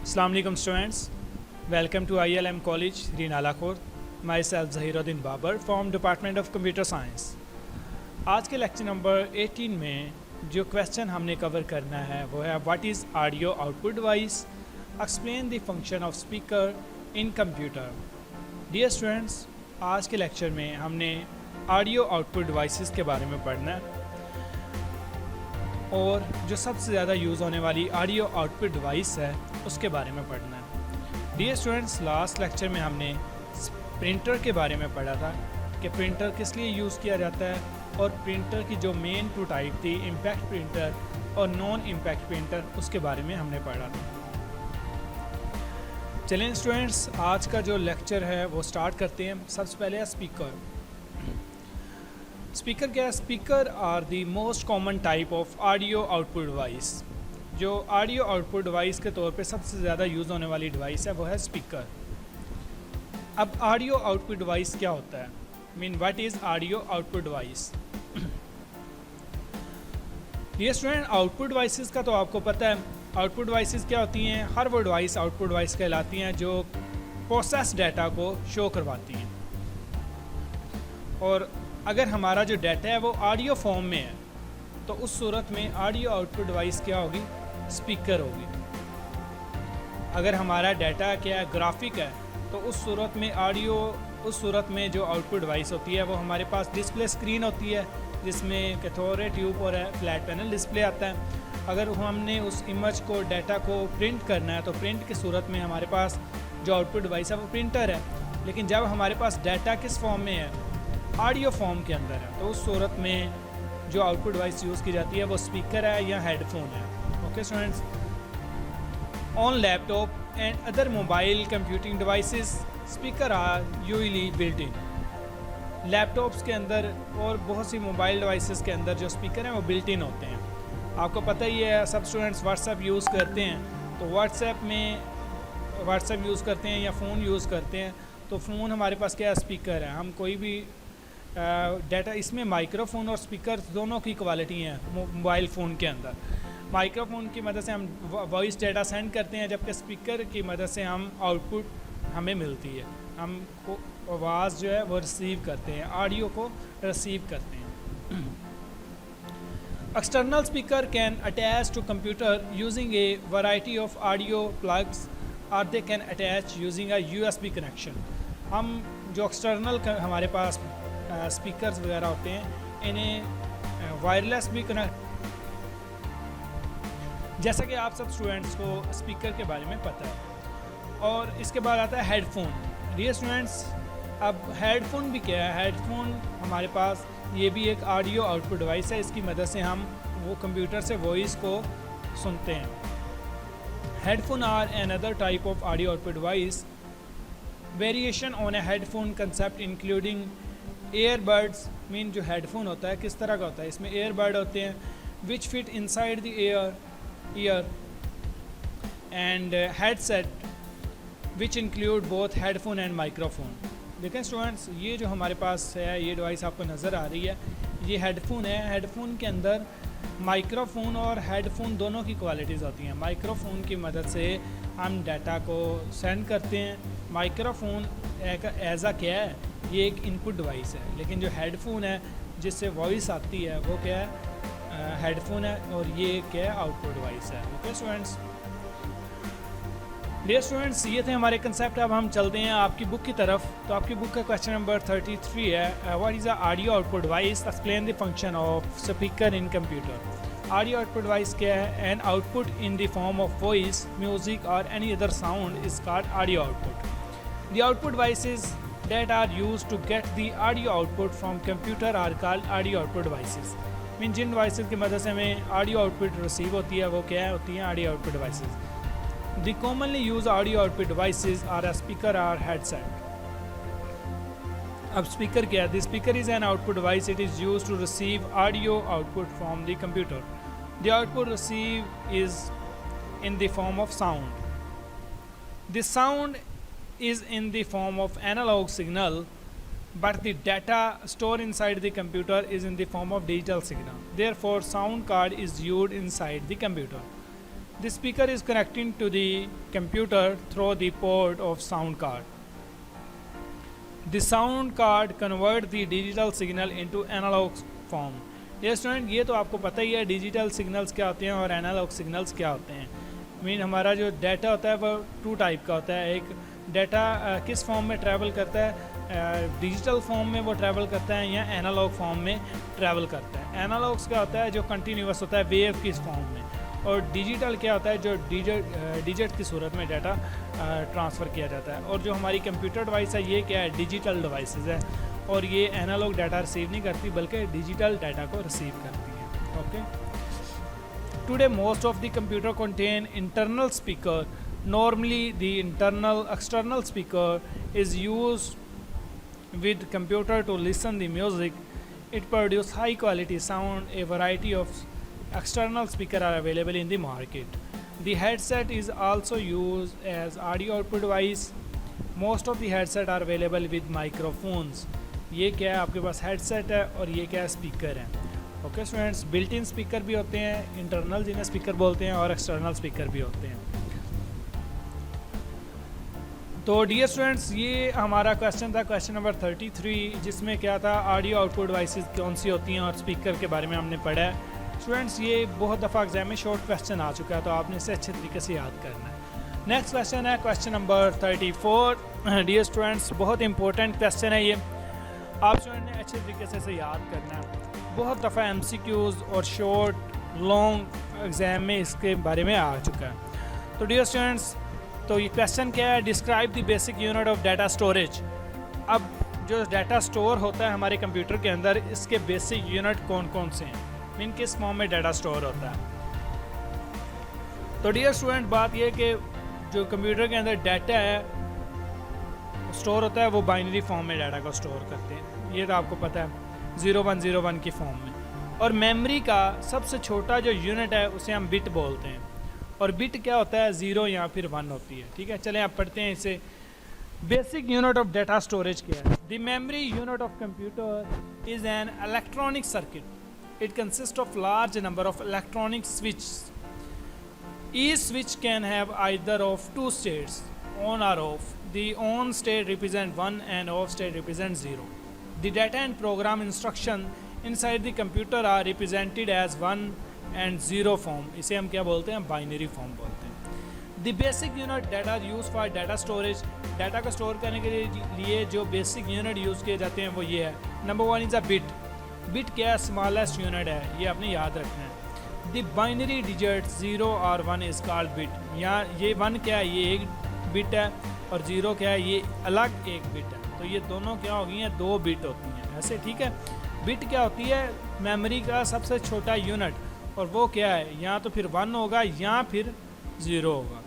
Assalamu alaikum students. Welcome to ILM College, Rinala Khor. Myself Zahiruddin Babar from Department of Computer Science. आज के lecture number 18 में जो question हमने cover करना है वो है what is audio output device, explain the function of speaker in computer. Dear students, आज के लेक्चर में हमने ऑडियो आउटपुट डिवाइसेस के बारे में पढ़ना है और जो सबसे ज़्यादा यूज़ होने वाली ऑडियो आउटपुट डिवाइस है उसके बारे में पढ़ना है। डियर स्टूडेंट्स, लास्ट लेक्चर में हमने प्रिंटर के बारे में पढ़ा था कि प्रिंटर किस लिए यूज़ किया जाता है और प्रिंटर की जो मेन टू टाइप थी इम्पैक्ट प्रिंटर और नॉन इम्पैक्ट प्रिंटर, उसके बारे में हमने पढ़ा था। चलें स्टूडेंट्स, आज का जो लेक्चर है वो स्टार्ट करते हैं। सबसे पहले है स्पीकर। स्पीकर क्या है? Speaker are the most common type of audio output device. जो ऑडियो आउटपुट डिवाइस के तौर पे सबसे ज़्यादा यूज़ होने वाली डिवाइस है वो है स्पीकर। अब ऑडियो आउटपुट डिवाइस क्या होता है? What is audio output device? ये स्टूडेंट, आउटपुट डिवाइसेस का तो आपको पता है। आउटपुट डिवाइसेस क्या होती हैं? हर वो डिवाइस आउटपुट डिवाइस कहलाती हैं जो प्रोसेस डाटा को शो करवाती हैं। और अगर हमारा जो डाटा है वो ऑडियो फॉर्म में है तो उस सूरत में ऑडियो आउटपुट डिवाइस क्या होगी? स्पीकर होगी। अगर हमारा डाटा क्या है? ग्राफिक है, तो उस सूरत में जो आउटपुट डिवाइस होती है वो हमारे पास डिस्प्ले स्क्रीन होती है जिसमें कैथोड ट्यूब और फ्लैट पैनल डिस्प्ले आता है। अगर हमने उस इमेज को, डाटा को प्रिंट करना है तो प्रिंट की सूरत में हमारे पास जो आउटपुट डिवाइस है वो प्रिंटर है। लेकिन जब हमारे पास डाटा किस फॉर्म में है? ऑडियो फॉर्म के अंदर है, तो उस सूरत में जो आउटपुट डिवाइस यूज़ की जाती है वो स्पीकर है या हेडफोन है। Okay students, on laptop and other mobile computing devices speaker are usually built in. Laptops के अंदर और बहुत सी मोबाइल डिवाइसेस के अंदर जो स्पीकर हैं वो बिल्ट इन होते हैं। आपको पता ही है, सब स्टूडेंट्स व्हाट्सएप यूज़ करते हैं, तो व्हाट्सएप यूज़ करते हैं या फ़ोन यूज़ करते हैं, तो फ़ोन हमारे पास क्या स्पीकर है। हम कोई भी डाटा, इसमें माइक्रोफोन और स्पीकर दोनों की क्वालिटी हैं। मोबाइल फ़ोन के अंदर माइक्रोफोन की मदद से हम वॉइस डाटा सेंड करते हैं, जबकि स्पीकर की मदद से हम आउटपुट हमें मिलती है। हम को आवाज़ जो है वो रिसीव करते हैं, ऑडियो को रिसीव करते हैं। External speaker can attach to computer using a variety of audio plugs और they can attach using a USB connection. हम जो एक्सटर्नल हमारे पास स्पीकर्स वगैरह होते हैं, इन्हें वायरलेस भी कनेक्ट, जैसा कि आप सब स्टूडेंट्स को स्पीकर के बारे में पता है। और इसके बाद आता है हेडफोन। डियर स्टूडेंट्स, अब हेडफोन भी क्या है? हेडफोन हमारे पास ये भी एक ऑडियो आउटपुट डिवाइस है। इसकी मदद से हम वो कंप्यूटर से वॉइस को सुनते हैं। Headphone are another type of audio output device. Variation on a headphone concept including earbuds. जो हेडफोन होता है किस तरह का होता है? इसमें एयरबड होते हैं which fit inside the ear and headset which include both headphone and microphone. देखें स्टूडेंट्स, ये जो हमारे पास है, ये डिवाइस आपको नज़र आ रही है, ये हेडफोन है। हेडफोन के अंदर माइक्रोफोन और हेडफोन दोनों की क्वालिटीज़ होती हैं। माइक्रोफोन की मदद से हम डाटा को सेंड करते हैं। माइक्रोफोन एज अ क्या है? ये एक इनपुट डिवाइस है। लेकिन जो हेडफोन है जिससे वॉइस आती है वो क्या है? हेडफोन है। और ये क्या है? आउटपुट डिवाइस है। ओके स्टूडेंट्स, डियर स्टूडेंट्स, ये थे हमारे कंसेप्ट। अब हम चलते हैं आपकी बुक की तरफ। तो आपकी बुक का क्वेश्चन नंबर 33 है, what is a audio output device, explain the function of speaker in computer. Audio output device क्या है? An output in the form of voice, music और any other sound is called audio output. The output devices that are used to get the audio output from computer are called audio output devices। Jin devices की मदद से हमें audio output receive होती है वो क्या होती हैं? Audio output devices. The commonly use audio output devices are a speaker और हेडसेट। अब स्पीकर क्या है? The speaker is an output device. It is use to receive audio output from the computer. The output receive is in the form of sound. The sound is in the form of analog signal, but the data stored inside the computer is in the form of digital signal. Therefore, sound card is used inside the computer. The speaker is connecting to the computer through the port of sound card. The sound card convert the digital signal into analog form. ये student ये तो आपको पता ही है digital signals क्या होते हैं और एनालॉग सिग्नल्स क्या होते हैं. मीन हमारा जो डाटा होता है वो टू टाइप का होता है. एक डाटा किस फॉर्म में ट्रैवल करता है, डिजिटल फॉर्म में वो ट्रैवल करता है या एनालॉग फॉर्म में ट्रैवल करता है. एनालॉग्स क्या होता है जो कंटिन्यूस होता है वेव की फॉर्म में, और डिजिटल क्या होता है जो डिजिट की सूरत में डाटा ट्रांसफ़र किया जाता है. और जो हमारी कंप्यूटर डिवाइस है ये क्या है, डिजिटल डिवाइसेस है, और ये एनालॉग डाटा रिसीव नहीं करती बल्कि डिजिटल डाटा को रिसीव करती है. Okay. Today most of the computer contain internal speaker. Normally the internal external speaker is use with computer to listen the music. It produce high quality sound. A variety of external speaker are available in the market. The headset is also used as audio output device. Most of the headset are available with microphones. ये क्या है, आपके पास headset है और ये क्या है, speaker है. Okay students, built in speaker भी होते हैं, इंटरनल जिन्हें स्पीकर बोलते हैं, और एक्सटर्नल स्पीकर भी होते हैं. तो डियर स्टूडेंट्स, ये हमारा क्वेश्चन था, क्वेश्चन नंबर 33, जिसमें क्या था, ऑडियो आउटपुट डिवाइसेस कौन सी होती हैं और स्पीकर के बारे में हमने पढ़ा है. स्टूडेंट्स, ये बहुत दफ़ा एग्जाम में शॉर्ट क्वेश्चन आ चुका है, तो आपने इसे अच्छे तरीके से याद करना है. नेक्स्ट क्वेश्चन है क्वेश्चन नंबर 34. डियर स्टूडेंट्स, बहुत इंपॉर्टेंट क्वेश्चन है ये, आप स्टूडेंट ने अच्छे तरीके से इसे याद करना है. बहुत दफ़ा MCQs और शॉर्ट लॉन्ग एग्ज़ाम में इसके बारे में आ चुका है. तो डियर स्टूडेंट्स, तो ये क्वेश्चन क्या है, describe the basic unit of data storage. अब जो डाटा स्टोर होता है हमारे कंप्यूटर के अंदर, इसके बेसिक यूनिट कौन कौन से हैं, मीन किस फॉर्म में डाटा स्टोर होता है. तो डियर स्टूडेंट, बात यह कि जो कंप्यूटर के अंदर डाटा है स्टोर होता है वो बाइनरी फॉर्म में डाटा को स्टोर करते हैं. ये तो आपको पता है, 0101 की फॉर्म में. और मेमोरी का सबसे छोटा जो यूनिट है उसे हम बिट बोलते हैं, और बिट क्या होता है, 0 या फिर 1 होती है. ठीक है, चलें आप पढ़ते हैं इसे. Basic unit of data storage क्या है. The memory unit of computer is an electronic circuit. It consist of large number of electronic switch. Each switch can have either of two states, on or off. The on state represents 1 and off state represents 0. The data and program instruction inside the computer are represented as 1 and 0 form. इसे हम क्या बोलते हैं, binary form बोलते हैं. The basic unit data used for data storage. Data को store करने के लिए जो बेसिक यूनिट यूज़ किए जाते हैं वो ये है. Number 1 is a bit. Bit क्या है, स्मॉलेस्ट यूनिट है, ये आपने याद रखना है. द बाइनरी डिजिट 0 और 1 इज़ कॉल्ड बिट. यहाँ ये 1 क्या है, ये एक बिट है, और 0 क्या है, ये अलग एक बिट है. तो ये दोनों क्या हो गई हैं, 2 बिट होती हैं ऐसे. ठीक है, बिट क्या होती है, मेमोरी का सबसे छोटा यूनिट, और वो क्या है, या तो फिर 1 होगा या फिर 0 होगा.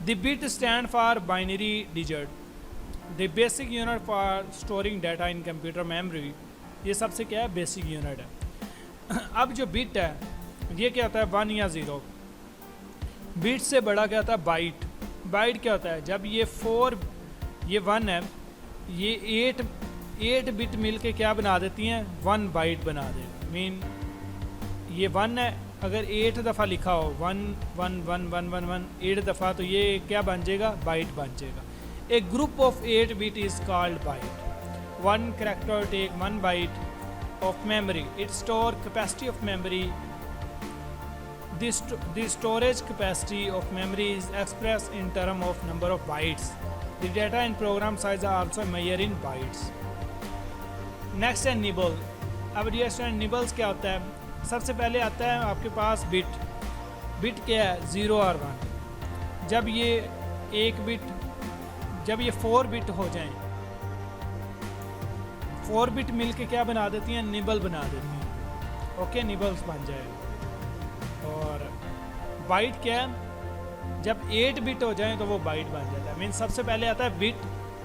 The bit stand for binary digit. The basic unit for storing data in computer memory. ये सबसे क्या है, बेसिक यूनिट है. अब जो बिट है ये क्या होता है, 1 या 0. बिट से बड़ा क्या होता है, बाइट. बाइट क्या होता है, जब ये 1 है, ये 8 बिट मिल के क्या बना देती हैं, 1 बाइट बना देगा. मीन ये 1 है, अगर 8 दफ़ा लिखा हो 1 1 1 1 1 1 8 दफ़ा, तो ये क्या बन जाएगा, बाइट बन जाएगा. A group of 8 bit is called byte. 1 character take 1 byte of memory. It store capacity of memory. The storage capacity of memory is expressed in terms of number of bytes. The data and program size are also measured in bytes. Next है nibble. अब ये student nibbles क्या होता है, सबसे पहले आता है आपके पास बिट. बिट क्या है, 0 और 1. जब ये एक बिट, जब ये 4 बिट हो जाएं, 4 बिट मिल के क्या बना देती हैं, निबल बना देती हैं. ओके, निबल्स बन जाएगा. और बाइट क्या है, जब 8 बिट हो जाए तो वो बाइट बन जाता है. मीन सबसे पहले आता है बिट,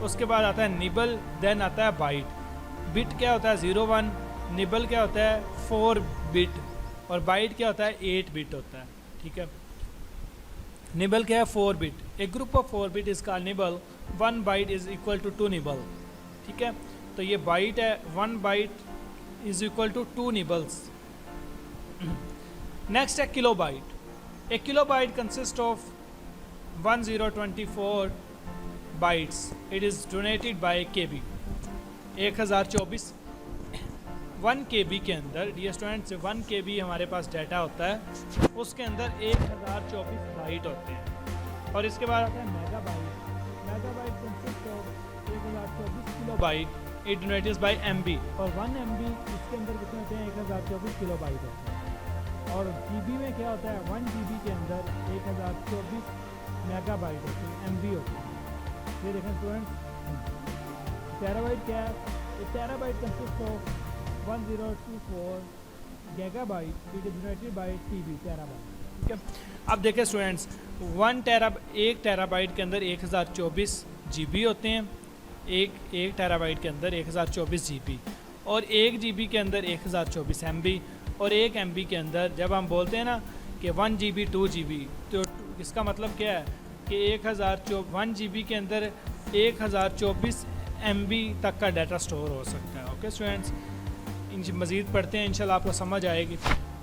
उसके बाद आता है निबल, देन आता है बाइट. बिट क्या होता है, 0 1. निबल क्या होता है, 4 बिट. और बाइट क्या होता है, 8 बिट होता है. ठीक है, निबल क्या है, 4 bit. A group of 4 bit is called nibble. 1 byte is equal to 2 nibble. ठीक है, तो ये बाइट है, 1 byte is equal to 2 nibbles. Next है kilobyte. A kilobyte consists of 1024 bytes. It is donated by KB. 1024 1 KB के अंदर dear students 1 KB हमारे पास data होता है, उसके अंदर 1024 बाइट होते हैं। और इसके बाद आता है megabyte. Megabyte consist of 1024 kilobyte, it donated bye MB। और 1 MB इसके अंदर कितने होते हैं? 1024 किलोबाइट होते हैं। और GB में क्या होता है? 1 GB के अंदर 1024 मेगाबाइट होते हैं, MB होते हैं। ये देखें स्टूडेंट्स, टेराबाइट क्या है? Terabyte consist of 1024 gigabyte, it is donated bye TB terabyte. ठीक है, अब देखें स्टूडेंट्स, 1 टेराबाइट के अंदर 1024 GB होते हैं, एक टेराबाइट के अंदर 1024 GB, और 1 GB के अंदर 1024 MB, और 1 MB के अंदर जब हम बोलते हैं ना कि 1 GB 2 GB, तो इसका मतलब क्या है कि 1 GB के अंदर 1024 MB तक का डाटा स्टोर हो सकता है। ओके स्टूडेंट्स, मज़ीद पढ़ते हैं, इंशाल्लाह आपको समझ आएगी।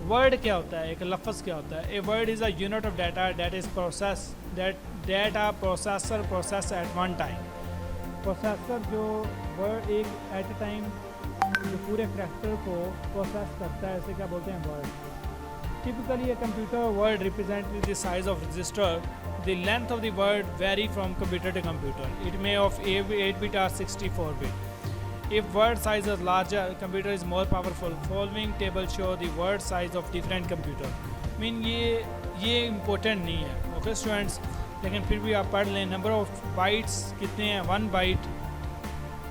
वर्ड क्या होता है? एक लफ्ज़ क्या होता है? A word is a unit of data that is process data processor process at one time. Processor जो वर्ड एक एट ए टाइम जो पूरे करैक्टर को प्रोसेस करता है, इसे क्या बोलते हैं? Word. Typically a computer word represent the size of register. The length of the word vary from computer to computer. It may of 8 bit or 64 bit. If word size is larger, computer is more powerful. Following table show the word size of different computer. Mean ये important नहीं है, okay students, लेकिन फिर भी आप पढ़ लें। Number of bytes कितने हैं? 1 बाइट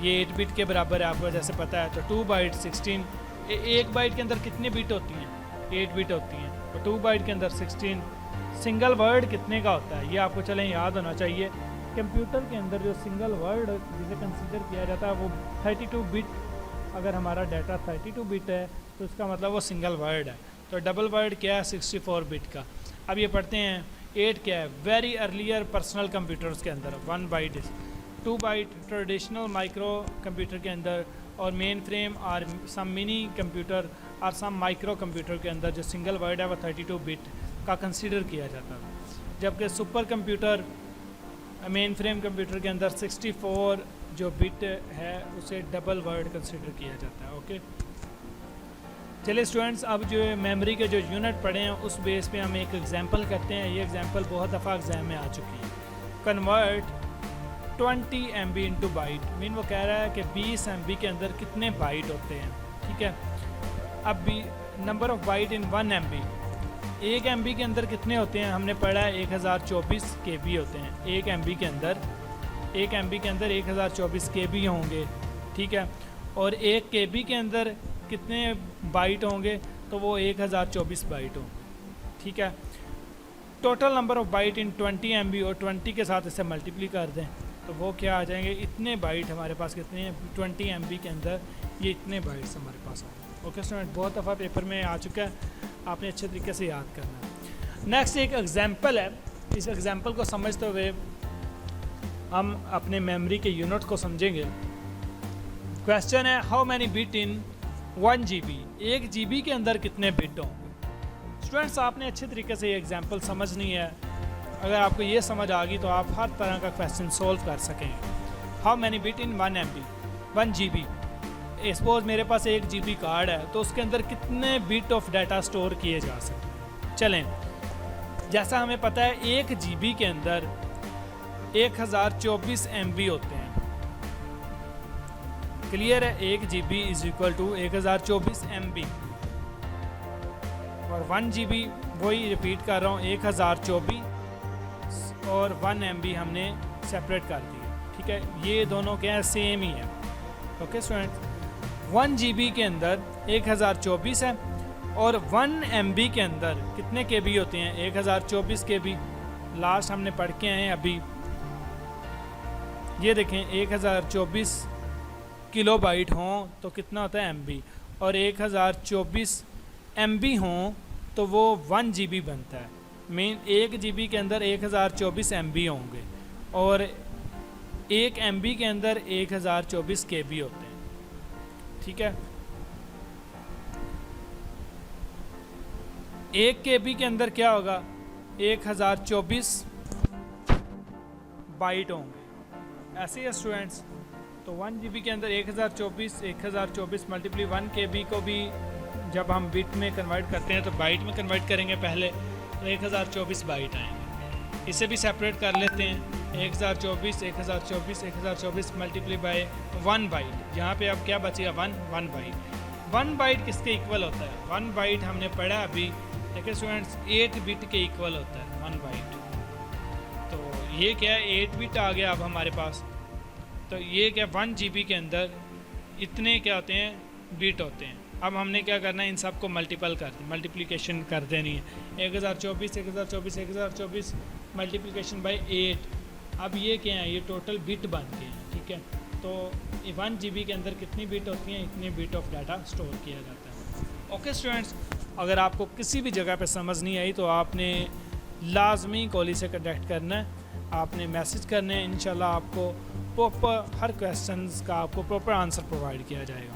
ये 8 बिट के बराबर है, आपको जैसे पता है। तो 2 बाइट 16। एक बाइट के अंदर कितनी बिट होती हैं? 8 बिट होती हैं। तो 2 बाइट के अंदर 16। सिंगल वर्ड कितने का होता है? ये आपको चलें याद होना चाहिए। कंप्यूटर के अंदर जो सिंगल वर्ड जिसे कंसीडर किया जाता है वो 32 बिट। अगर हमारा डाटा 32 बिट है तो इसका मतलब वो सिंगल वर्ड है। तो डबल वर्ड क्या है? 64 बिट का। अब ये पढ़ते हैं 8 क्या है? वेरी अर्लियर पर्सनल कंप्यूटर्स के अंदर 1 byte 2 byte traditional micro computer के अंदर, और मेन फ्रेम और सम मिनी कंप्यूटर और सम माइक्रो कंप्यूटर के अंदर जो सिंगल वर्ड है वो 32 बिट का कंसीडर किया जाता है। जबकि super computer main frame computer के अंदर 64 जो बिट है उसे डबल वर्ड कंसीडर किया जाता है। ओके, चलिए स्टूडेंट्स, अब जो मेमोरी के जो यूनिट पढ़े हैं उस बेस पे हम एक एग्जांपल करते हैं। ये एग्जांपल बहुत दफ़ा एग्जाम में आ चुकी है। Convert 20 MB into byte. Mean वो कह रहा है कि 20 MB के अंदर कितने बाइट होते हैं। ठीक है, अब भी number of bite in 1 MB। 1 MB के अंदर कितने होते हैं? हमने पढ़ा है 1024 KB होते हैं। 1 MB के अंदर 1024 KB होंगे। ठीक है, और 1 KB के अंदर कितने बाइट होंगे? तो वो 1024 बाइट हों। ठीक है, total number of bite in 20 MB, और 20 के साथ इसे मल्टीप्ली कर दें तो वो क्या आ जाएंगे? इतने बाइट हमारे पास कितने हैं? 20 MB के अंदर ये इतने बाइट्स हमारे पास होंगे। ओके स्टूडेंट, बहुत दफ़ा पेपर में आ चुका है, आपने अच्छे तरीके से याद करना है। नेक्स्ट एक एग्जांपल है। इस एग्जांपल को समझते हुए हम अपने मेमोरी के यूनिट को समझेंगे। क्वेश्चन है how many bit in 1 GB। 1 GB के अंदर कितने बिट हों? स्टूडेंट्स, आपने अच्छे तरीके से ये एग्जांपल समझनी है। अगर आपको ये समझ आ गई तो आप हर तरह का क्वेश्चन सोल्व कर सकेंगे। How many bit in 1 MB 1 GB। Suppose मेरे पास 1 GB कार्ड है तो उसके अंदर कितने बिट ऑफ डाटा स्टोर किए जा सकते हैं? चलें, जैसा हमें पता है 1 GB के अंदर 1024 MB होते हैं। क्लियर है? 1 GB is equal to 1024 MB, और 1 GB वही रिपीट कर रहा हूँ 1024 और 1 MB हमने सेपरेट कर दिया। ठीक है, ये दोनों क्या है? सेम ही है। ओके स्टूडेंट्स, 1 GB के अंदर 1024 है, और 1 MB के अंदर कितने KB होते हैं? 1024 KB। लास्ट हमने पढ़ के आए हैं अभी। ये देखें 1024 किलोबाइट हों तो कितना होता है? MB, और 1024 MB हों तो वो 1 GB बनता है। मीन 1 GB के अंदर 1024 MB होंगे, और 1 MB के अंदर 1024 KB होते हैं। ठीक है, 1 KB के अंदर क्या होगा? 1024 बाइट होंगे। ऐसे ही स्टूडेंट्स, तो 1 GB के अंदर 1024 मल्टीप्ली 1 KB को भी जब हम बिट में कन्वर्ट करते हैं तो बाइट में कन्वर्ट करेंगे पहले, तो 1024 बाइट आएंगे। इसे भी सेपरेट कर लेते हैं, 1024 मल्टीप्ली बाय 1 बाइट। यहाँ पे अब क्या बचेगा, 1 बाइट। 1 बाइट किसके इक्वल होता है? 1 बाइट हमने पढ़ा अभी, देखिए स्टूडेंट्स 8 बिट के इक्वल होता है 1 बाइट। तो ये क्या है, 8 बिट आ गया अब हमारे पास। तो ये क्या, 1 GB के अंदर इतने क्या होते हैं, बिट होते हैं। अब हमने क्या करना है, इन सब को मल्टीप्लिकेशन कर देनी है। 1024 मल्टीप्लिकेशन बाय 8। अब ये क्या है, ये टोटल बिट बन गए हैं, ठीक है। तो 1 GB के अंदर कितनी बिट होती हैं, इतने बिट ऑफ डाटा स्टोर किया जाता है। ओके स्टूडेंट्स, अगर आपको किसी भी जगह पे समझ नहीं आई तो आपने लाजमी कॉलेज से कनेक्ट करना है, आपने मैसेज करने हैं, इंशाल्लाह आपको प्रॉपर हर क्वेश्चंस का आपको प्रॉपर आंसर प्रोवाइड किया जाएगा।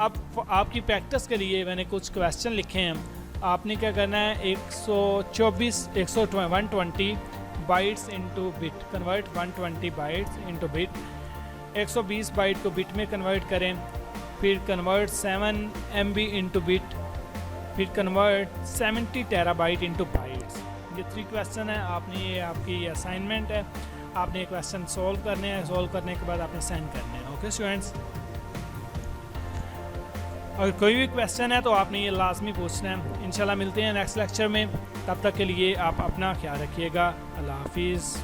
अब आपकी प्रैक्टिस के लिए मैंने कुछ क्वेश्चन लिखे हैं। आपने क्या करना है, 120 bytes into bit, convert 120 bytes into bit. 120 byte को बिट में कन्वर्ट करें, फिर कन्वर्ट 7 MB इनटू बिट, फिर कन्वर्ट 70 टेराबाइट इनटू बाइट्स। ये 3 क्वेश्चन है। आपने ये आपकी असाइनमेंट है, आपने ये क्वेश्चन सॉल्व करने हैं, सॉल्व करने के बाद आपने सेंड करने हैं। ओके स्टूडेंट्स, अगर कोई भी क्वेश्चन है तो आपने ये लाजमी पूछना है। इंशाल्लाह मिलते हैं नेक्स्ट लेक्चर में, तब तक के लिए आप अपना ख्याल रखिएगा। अल्लाह हाफिज़।